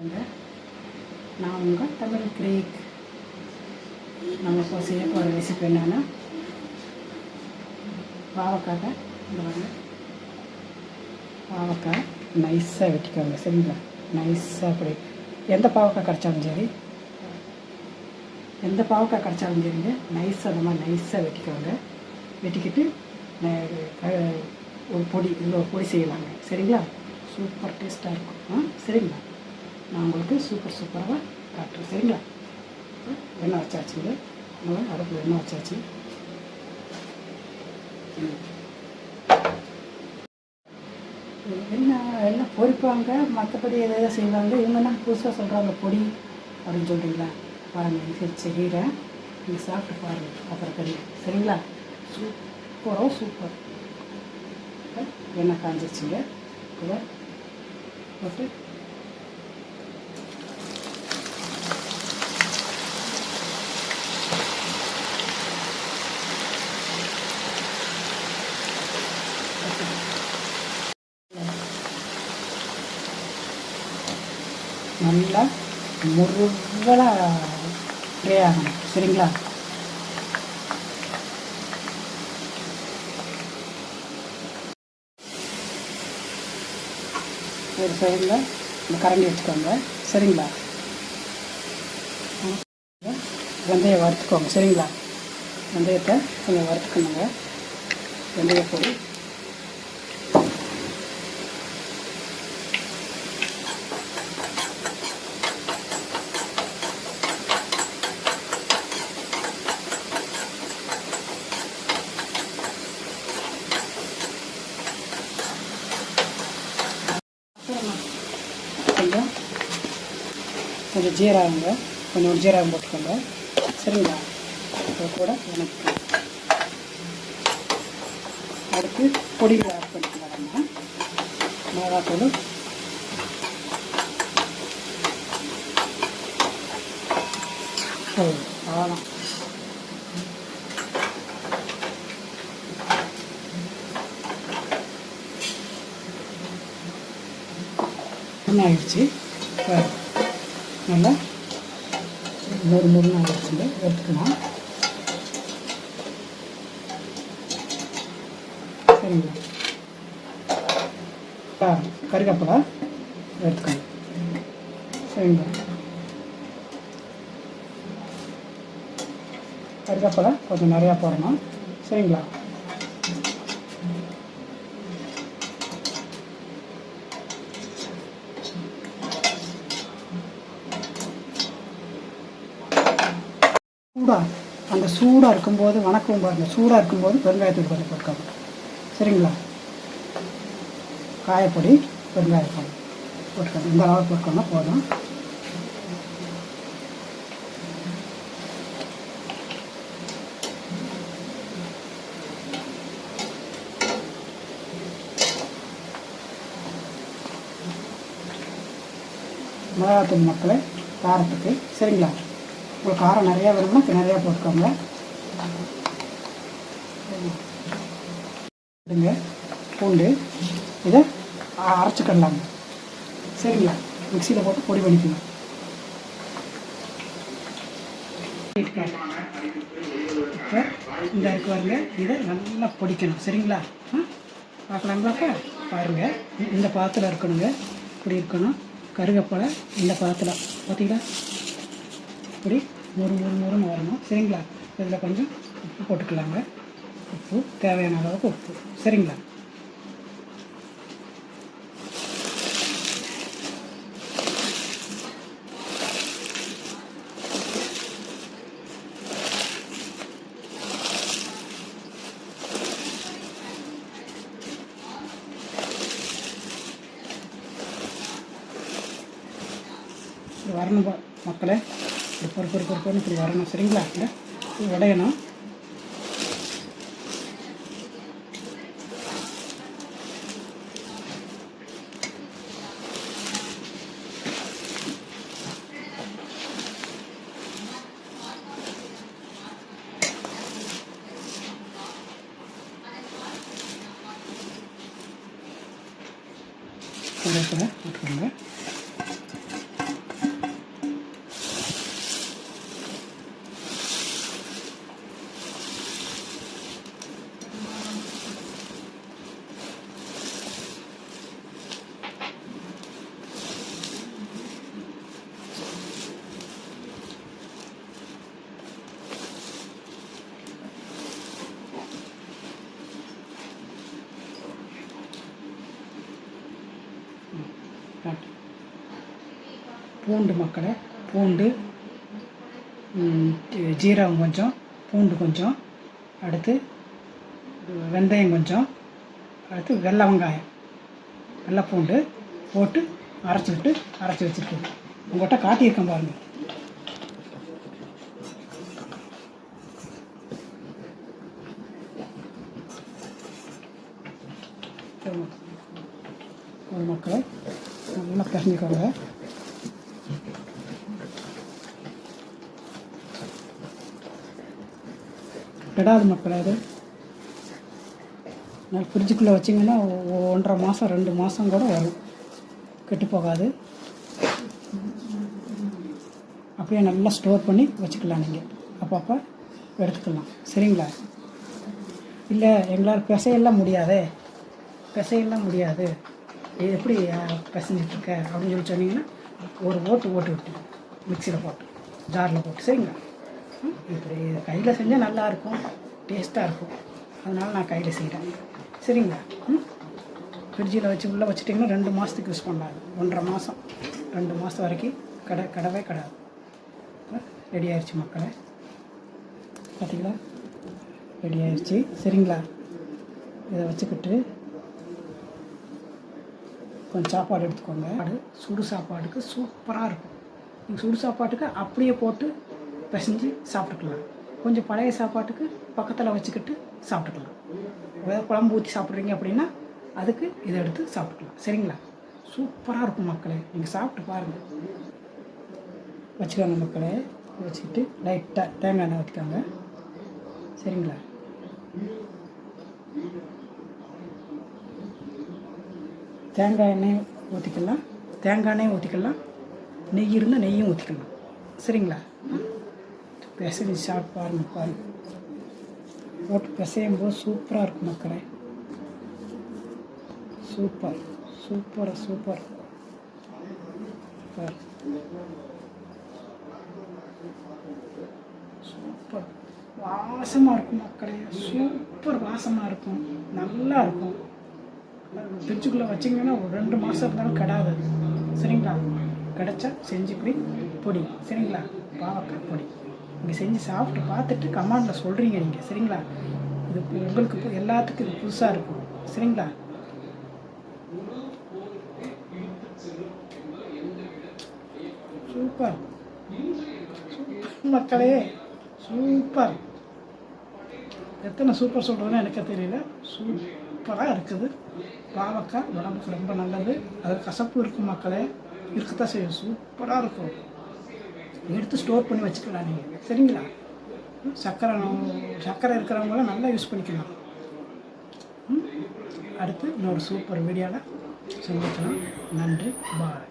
நான் உங்கள் தமிழ் கிரீக். நம்ம இப்போ செய்ய போகிற ரெசிபி என்னென்னா பாவக்காய். இந்த வாங்க, பாவக்காய் நைஸாக வெட்டிக்கோங்க. சரிங்களா? நைஸாக அப்படி எந்த பாவக்காய் கிடச்சாலும் சரி, சரிங்க, நைஸாக அந்த மாதிரி நைஸாக வெட்டிக்கோங்க. வெட்டிக்கிட்டு ஒரு பொடி செய்யலாங்க. சரிங்களா? சூப்பர் டேஸ்ட்டாக இருக்கும். சரிங்களா? நான் உங்களுக்கு சூப்பராக காட்டுறேன். சரிங்களா? எண்ணெய் வச்சாச்சுங்க. அடுப்பில் எண்ணெய் வச்சாச்சு. எல்லாம் பொரிப்பாங்க, மற்றபடி எதாவது செய்வாங்க. இவங்கெல்லாம் புதுசாக சொல்கிறாங்க பொடி அப்படின்னு சொல்கிறீங்களா? பாருங்கள், செய்கிறேன், நீங்கள் சாப்பிட்டு பாருங்கள், அப்புறம் தெரியும். சரிங்களா? சூப்பர். எண்ணெய் காஞ்சிச்சுங்க. இதை போட்டு நல்லா முருகலாக ஃப்ரை ஆகணும். சரிங்களா? ஒரு சைடில் இந்த கரண்டி வச்சுக்கோங்க. சரிங்களா? வெந்தயம் வறுத்துக்கோங்க. சரிங்களா? வெந்தயத்தை கொஞ்சம் வறுத்துக்கணுங்க. வெந்தயப்பொடி கொஞ்சம் ஜீரகங்க, கொஞ்சம் ஜீரகம் போட்டுக்கோங்க. சரிங்களா? அது கூட எனக்கு அடுத்து பொடிகளை ஆட் பண்ணிக்கலாம். நம்ம மிளகாத்தூள், ஆழம், என்ன ஆயிடுச்சு, நல்லா முருன்னு ஆகிடுச்சுங்க. எடுத்துக்கலாம். சரிங்களா? கருவேப்பிலை எடுத்துக்கணும். சரிங்களா? கருவேப்பிலை கொஞ்சம் நிறையா போடணும். சரிங்களா? அந்த சூடாக இருக்கும்போது வணக்கம் பாருங்கள். சூடாக இருக்கும்போது பெருங்காயத்தூள் கொஞ்சம் போட்டுக்கோங்க. சரிங்களா? காயப்பொடி, பெருங்காயப்பொடி போட்டுக்கோங்க. இந்த அளவு போட்டுக்கோங்க, போதும். மிளகாத்தூள் மக்களே காரத்துக்கு. சரிங்களா? உங்களுக்கு காரம் நிறையா வேணும்னா நிறையா போட்டுக்கோங்க. பூண்டு இதை அரைச்சிக்கிடலாங்க. சரிங்களா? மிக்சியில் போட்டு பொடி பண்ணிக்கணும். இப்போ இந்த இருக்கு பாருங்க, இதை நல்லா பொடிக்கணும். சரிங்களா? பார்க்கலாங்களாப்பா? பாருங்கள், இந்த பாத்தில் இருக்கணுங்க. இப்படி இருக்கணும். கருவேப்பிலை இந்த பாத்தில் பார்த்தீங்களா? இப்படி முருன்னு வரணும். சரிங்களா? இதில் கொஞ்சம் உப்பு போட்டுக்கலாங்க. உப்பு தேவையான அளவுக்கு உப்பு. சரிங்களா? இது வரணும் மக்களே. இப்படி பொறுப்புன்னு இப்படி வரணும். சரிங்களா? இது உடையணும். கருவேப்பிலை போட்டுக்கோங்க. பூண்டு மக்களை, பூண்டு, ஜீரகம் கொஞ்சம், பூண்டு கொஞ்சம், அடுத்து வெந்தயம் கொஞ்சம், அடுத்து வெள்ளை வெங்காயம், வெள்ளை பூண்டு போட்டு அரைச்சி வச்சுருக்கேன். உங்கள்கிட்ட காட்டியிருக்கேன் பாருங்கள். ஒரு மக்களை நல்லா பிசைஞ்சுக்கோங்க. கெடாது மக்களை, அது நான் ஃப்ரிட்ஜுக்குள்ளே வச்சிங்கன்னா 1.5 மாதம் 2 மாதம் கூட வரும், கெட்டு போகாது. அப்படியே நல்லா ஸ்டோர் பண்ணி வச்சுக்கலாம். நீங்கள் அப்பப்போ எடுத்துக்கலாம், சரிங்களா? இல்லை எங்களால் பிசையெல்லாம் முடியாது, இது எப்படி பிசைஞ்சிட்ருக்க அப்படின்னு சொல்லி சொன்னீங்கன்னா ஒரு ஓட்டு விட்டு மிக்சியில் போட்டு ஜாரில் போட்டு, சரிங்களா? இப்படி கையில் செஞ்சால் நல்லாயிருக்கும், டேஸ்ட்டாக இருக்கும். அதனால் நான் கையில் செய்கிறேன், சரிங்களா? ஃப்ரிட்ஜில் வச்சு உள்ளே வச்சுட்டிங்கன்னா 2 மாதத்துக்கு யூஸ் பண்ணாது. 1.5 மாதம் 2 மாதம் வரைக்கும் கிடவே கிடாது. ரெடி ஆயிடுச்சு மக்களை, பார்த்தீங்களா? ரெடி ஆயிடுச்சு, சரிங்களா? இதை வச்சுக்கிட்டு கொஞ்சம் சாப்பாடு எடுத்துக்கோங்க. அது சுடு சாப்பாட்டுக்கு சூப்பராக இருக்கும். நீங்கள் சுடு சாப்பாட்டுக்கு அப்படியே போட்டு பிசைஞ்சு சாப்பிட்டுக்கலாம். கொஞ்சம் பழைய சாப்பாட்டுக்கு பக்கத்தில் வச்சுக்கிட்டு சாப்பிட்டுக்கலாம். ஏதாவது குழம்பு ஊற்றி சாப்பிட்றீங்க அப்படின்னா அதுக்கு இதை எடுத்து சாப்பிட்டுக்கலாம், சரிங்களா? சூப்பராக இருக்கும் மக்களே, நீங்கள் சாப்பிட்டு பாருங்கள். வச்சுக்கோங்க மக்களே, வச்சுக்கிட்டு லைட்டாக தேங்காய் எண்ணெய் ஊற்றிக்கோங்க, சரிங்களா? தேங்காய் எண்ணெய் ஊற்றிக்கலாம், நெய் இருந்தால் நெய்யும் ஊற்றிக்கலாம், சரிங்களா? பிசைஞ்சு சாப்பிட்டு பாருங்கள். போட்டு பிசையும் போது சூப்பராக இருக்கும் மக்களே, சூப்பர். சூப்பர் வாசமாக இருக்கும் மக்களே, சூப்பர் வாசமாக இருக்கும், நல்லா இருக்கும். ஃப்ரிட்ஜுக்குள்ளே வச்சிங்கன்னா ஒரு 2 மாதம் இருந்தாலும் கிடாது, சரிங்களா? கிடச்சா செஞ்சு பொடி, சரிங்களா? பாவக்காய் பொடி நீங்கள் செஞ்சு சாப்பிட்டு பார்த்துட்டு கமெண்டில் சொல்கிறீங்க நீங்கள், சரிங்களா? இது உங்களுக்கு எல்லாத்துக்கும் இது புதுசாக இருக்கும், சரிங்களா? சூப்பர் மக்களே, சூப்பர். எத்தனை சூப்பர் சொல்கிறதுன்னு எனக்கு தெரியல, சூப்பராக இருக்குது. பாவக்காய் உடம்புக்கு ரொம்ப நல்லது. அது கசப்பு இருக்கும் மக்களே, இருக்கத்தான் செய்யும். சூப்பராக இருக்கும். எடுத்து ஸ்டோர் பண்ணி வச்சுக்கலாம் நீங்கள், சரிங்களா? சர்க்கரை இருக்கிறவங்களாம் நல்லா யூஸ் பண்ணிக்கலாம். அடுத்து இன்னொரு சூப்பர் வீடியோவில் சந்திக்கலாம். நன்றி, பாய்.